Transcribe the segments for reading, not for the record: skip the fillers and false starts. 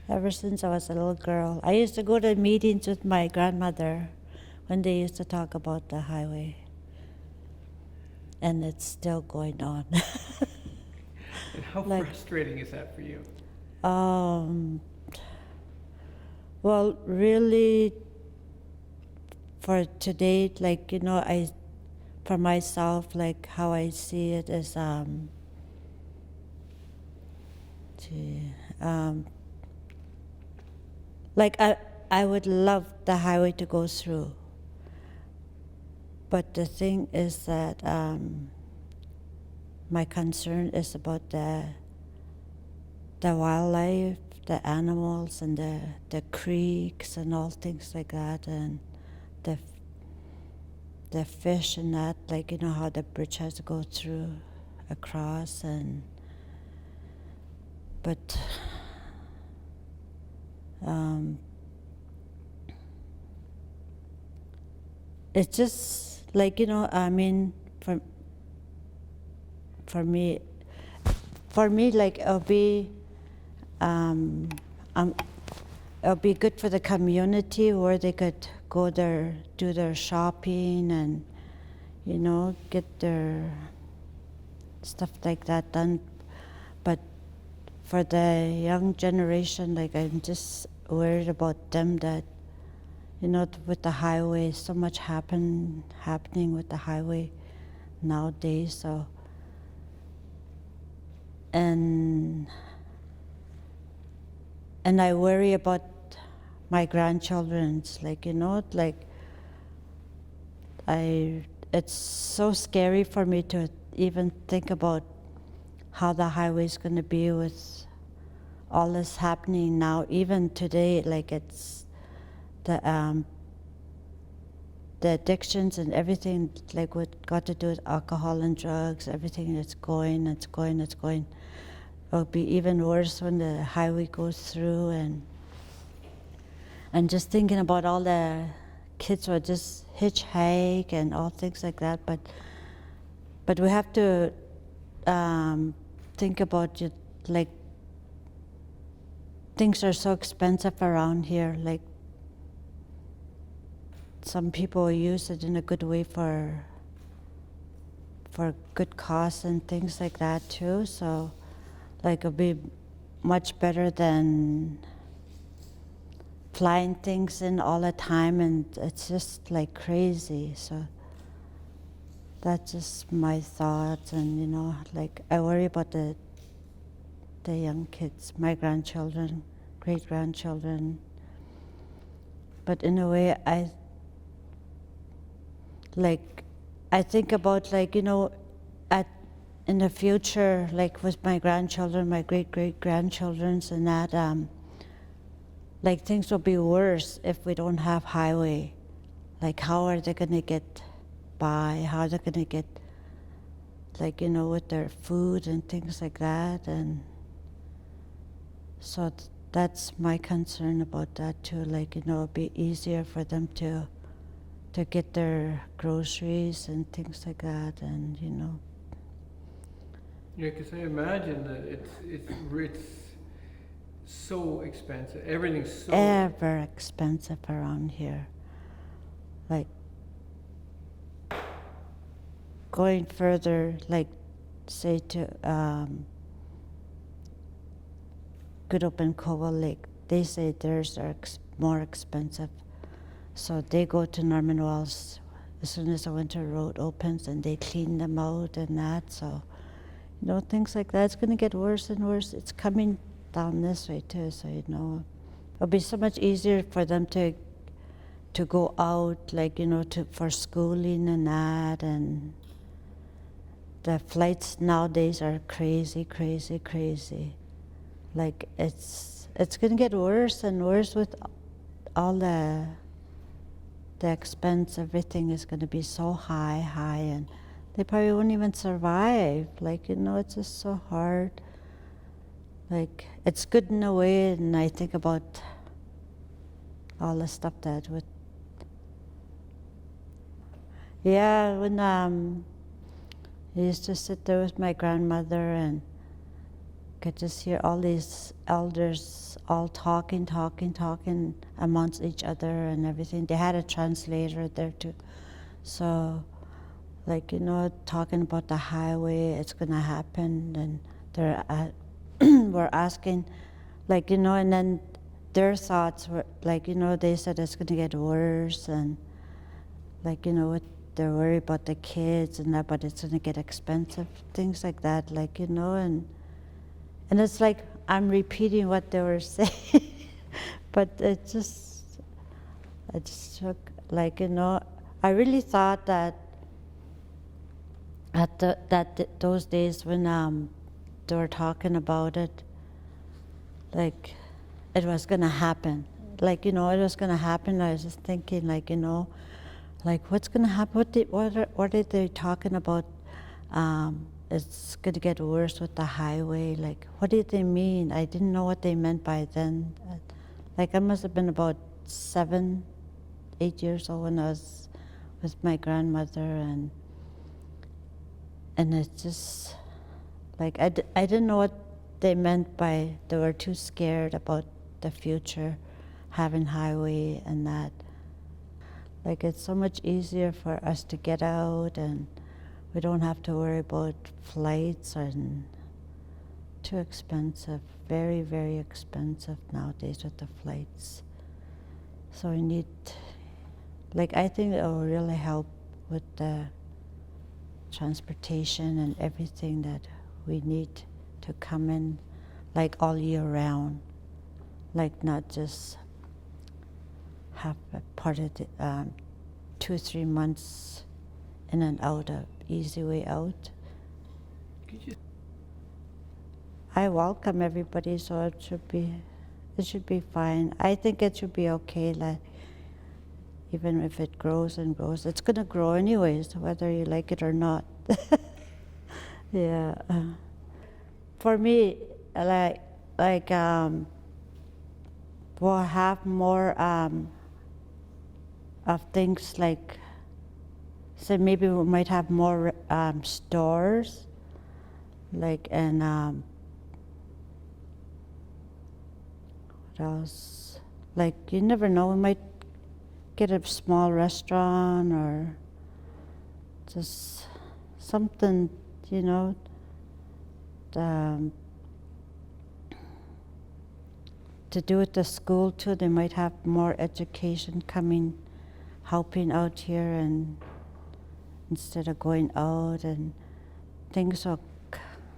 ever since I was a little girl. I used to go to meetings with my grandmother when they used to talk about the highway. And it's still going on. And how Like, frustrating is that for you? Well, really, for today, like, for myself, like, how I see it is, like, I would love the highway to go through. But the thing is that my concern is about the wildlife, the animals, and the creeks and all things like that, and the fish and that, like, how the bridge has to go through, across, but it's just like, I mean, for me, like, um, it'll be good for the community where they could go there, do their shopping, and get their stuff like that done. But for the young generation, like, I'm just worried about them, that with the highway, so much happening with the highway nowadays. So, and I worry about my grandchildren's, like, it's so scary for me to even think about how the highway is going to be with all this happening now. Even today, like, it's the addictions and everything, like, what got to do with alcohol and drugs, everything that's going. It'll be even worse when the highway goes through, and just thinking about all the kids who are just hitchhike and all things like that. But we have to think about it, like, things are so expensive around here. Like, some people use it in a good way for good cause and things like that too. So, like, it'll be much better than flying things in all the time, and it's just like crazy. So that's just my thoughts, and like, I worry about the young kids, my grandchildren, great grandchildren. But in a way, I think about, like, in the future, like, with my grandchildren, my great grandchildren's, and that, like, things will be worse if we don't have highway. Like, how are they gonna get by? How are they gonna get, like, with their food and things like that? And so that's my concern about that too. Like, it'll be easier for them to get their groceries and things like that, and Yeah, because I imagine that it's so expensive. Everything's so ever expensive around here. Like, going further, like, say to Good Open Cova Lake, they say theirs are more expensive. So they go to Norman Wells as soon as the winter road opens, and they clean them out and that. So, things like that. It's going to get worse and worse. It's coming down this way too. So, it'll be so much easier for them to go out, like, for schooling and that. And the flights nowadays are crazy. Like, it's going to get worse and worse with all the expense. Everything is going to be so high, and they probably won't even survive. Like, it's just so hard. Like, it's good in a way, and I think about all the stuff that would. Yeah, when I used to sit there with my grandmother, and could just hear all these elders all talking amongst each other and everything. They had a translator there too. So, like, talking about the highway, it's gonna happen, and they're were asking, like, and then their thoughts were, like, they said it's gonna get worse, and like, they're worried about the kids and that, but it's gonna get expensive, things like that, like, and it's like I'm repeating what they were saying, but I just took, like, I really thought that those days when they were talking about it, like it was gonna happen, like, it was gonna happen. I was just thinking, like, like what's gonna happen? What are they talking about? It's gonna get worse with the highway. Like, what did they mean? I didn't know what they meant by then. Like, I must have been about 7, 8 years old when I was with my grandmother, and it's just like I didn't know what they meant by, they were too scared about the future, having highway and that. Like, it's so much easier for us to get out, and we don't have to worry about flights, and too expensive, very, very expensive nowadays with the flights. So we need, like, I think it will really help with the transportation and everything that we need to come in, like, all year round, like not just have a part of the 2-3 months in and out, of easy way out. I welcome everybody, so it should be fine. I think it should be okay, like, even if it grows and grows, it's gonna grow anyways, whether you like it or not. Yeah. For me, like we'll have more of things, like, so maybe we might have more stores, like, and what else? Like, you never know, we might get a small restaurant or just something, to do with the school too. They might have more education coming, helping out here, and instead of going out, and things will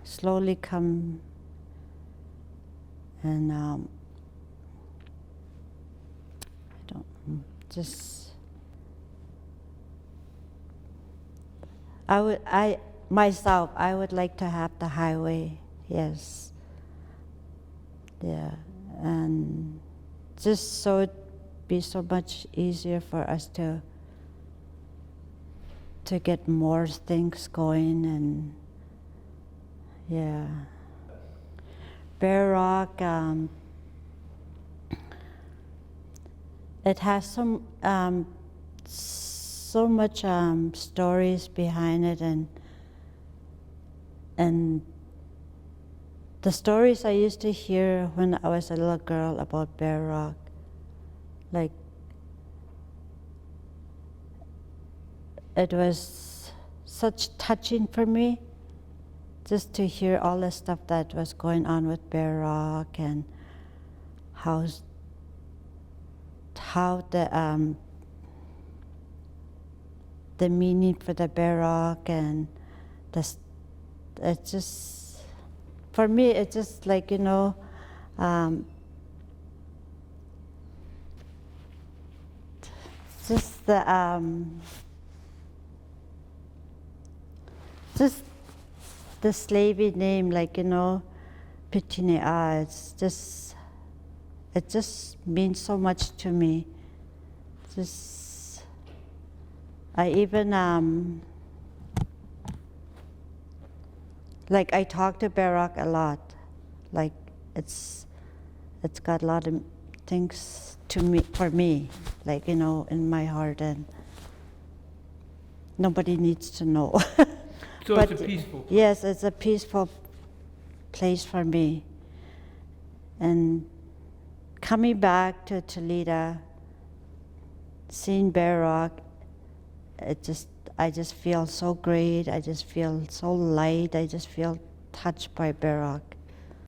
slowly come, and I don't just. I would like to have the highway, yes. Yeah, and just so it'd be so much easier for us to get more things going, and yeah. Bear Rock, it has some so much stories behind it, and the stories I used to hear when I was a little girl about Bear Rock, like, it was such touching for me, just to hear all the stuff that was going on with Bear Rock, and how the meaning for the Bear Rock, and it just, for me, it's just like, just the slavey name, like, Pitinea, it just means so much to me. I even, like, I talk to Bear Rock a lot. Like, it's got a lot of things for me, like, in my heart, and nobody needs to know. So but it's a peaceful place. yes, it's a peaceful place for me. And coming back to Tulita, seeing Bear Rock, I just feel so great. I just feel so light. I just feel touched by Bear Rock.